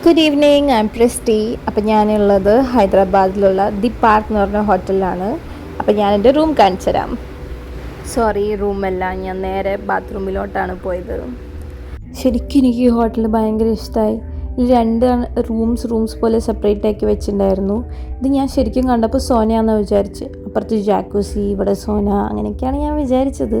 Good evening, I am Pristy. അപ്പം ഞാനുള്ളത് ഹൈദരാബാദിലുള്ള the park എന്ന് പറഞ്ഞ ഹോട്ടലിലാണ്. അപ്പം ഞാനെൻ്റെ റൂം കാണിച്ചു തരാം. സോറി, റൂമല്ല, ഞാൻ നേരെ ബാത്റൂമിലോട്ടാണ് പോയത്. ശരിക്കും എനിക്ക് ഈ ഹോട്ടൽ ഭയങ്കര ഇഷ്ടമായി. ഈ രണ്ട് റൂംസ് പോലെ സെപ്പറേറ്റ് ആക്കി വെച്ചിട്ടുണ്ടായിരുന്നു. ഇത് ഞാൻ ശരിക്കും കണ്ടപ്പോൾ സോനയാണെന്ന് വിചാരിച്ച്. അപ്പുറത്ത് ജാക്കൂസി, ഇവിടെ സോന, അങ്ങനെയൊക്കെയാണ് ഞാൻ വിചാരിച്ചത്.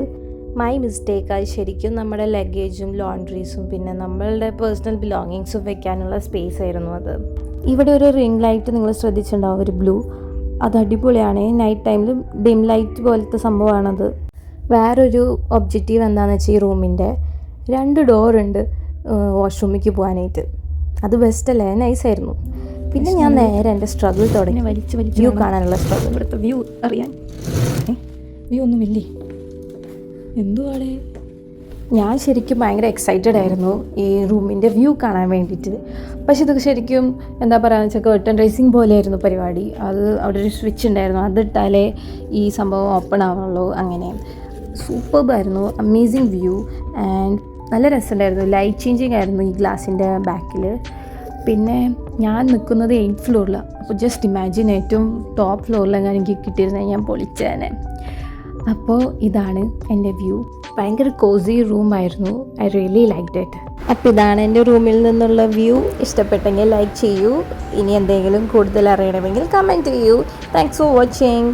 My mistake. അത് ശരിക്കും നമ്മുടെ ലഗേജും ലോണ്ട്രീസും പിന്നെ നമ്മളുടെ പേഴ്സണൽ ബിലോങ്ങിങ്സും വെക്കാനുള്ള സ്പേസ് ആയിരുന്നു അത്. ഇവിടെ ഒരു റിംഗ് ലൈറ്റ് നിങ്ങൾ ശ്രദ്ധിച്ചിട്ടുണ്ടാവും, ഒരു ബ്ലൂ. അത് അടിപൊളിയാണ്. നൈറ്റ് ടൈമിൽ ഡിം ലൈറ്റ് പോലത്തെ സംഭവമാണത്. വേറൊരു ഒബ്ജക്റ്റീവ് എന്താണെന്ന് വെച്ചാൽ ഈ റൂമിൻ്റെ 2 ഡോറുണ്ട് വാഷ്റൂമിലേക്ക് പോകാനായിട്ട്. അത് ബെസ്റ്റല്ലേ, നൈസായിരുന്നു. പിന്നെ ഞാൻ നേരെ എൻ്റെ സ്ട്രഗിൾ തുടങ്ങി. വ്യൂ കാണാനുള്ള സ്ട്രഗിൾ. ഇവിടുത്തെ വ്യൂ അറിയാൻ വ്യൂ ഒന്നുമില്ലേ, എന്തുവാടേ. ഞാൻ ശരിക്കും ഭയങ്കര എക്സൈറ്റഡ് ആയിരുന്നു ഈ റൂമിൻ്റെ വ്യൂ കാണാൻ വേണ്ടിയിട്ട്. പക്ഷെ ഇത് ശരിക്കും എന്താ പറയുക വെച്ചാൽ കർട്ടൻ റൈസിങ് പോലെയായിരുന്നു പരിപാടി. അത് അവിടെ ഒരു സ്വിച്ച് ഉണ്ടായിരുന്നു, അതിട്ടാലേ ഈ സംഭവം ഓപ്പൺ ആവുള്ളൂ. അങ്ങനെ സൂപ്പർബായിരുന്നു, അമേസിങ് വ്യൂ ആൻഡ് നല്ല രസമുണ്ടായിരുന്നു. ലൈറ്റ് ചേഞ്ചിങ് ആയിരുന്നു ഈ ഗ്ലാസിൻ്റെ ബാക്കിൽ. പിന്നെ ഞാൻ നിൽക്കുന്നത് 8th ഫ്ലോറിലാണ്. അപ്പോൾ ജസ്റ്റ് ഇമാജിൻ, ഏറ്റവും ടോപ്പ് ഫ്ലോറിലെങ്ങാനും എനിക്ക് കിട്ടിയിരുന്നത് ഞാൻ പൊളിച്ചേനെ. അപ്പോൾ ഇതാണ് എൻ്റെ വ്യൂ. ഭയങ്കര കോസി റൂമായിരുന്നു. I really liked it. അപ്പോൾ ഇതാണ് എൻ്റെ റൂമിൽ നിന്നുള്ള വ്യൂ. ഇഷ്ടപ്പെട്ടെങ്കിൽ ലൈക്ക് ചെയ്യൂ. ഇനി എന്തെങ്കിലും കൂടുതൽ അറിയണമെങ്കിൽ കമൻറ്റ് ചെയ്യൂ. Thanks for watching.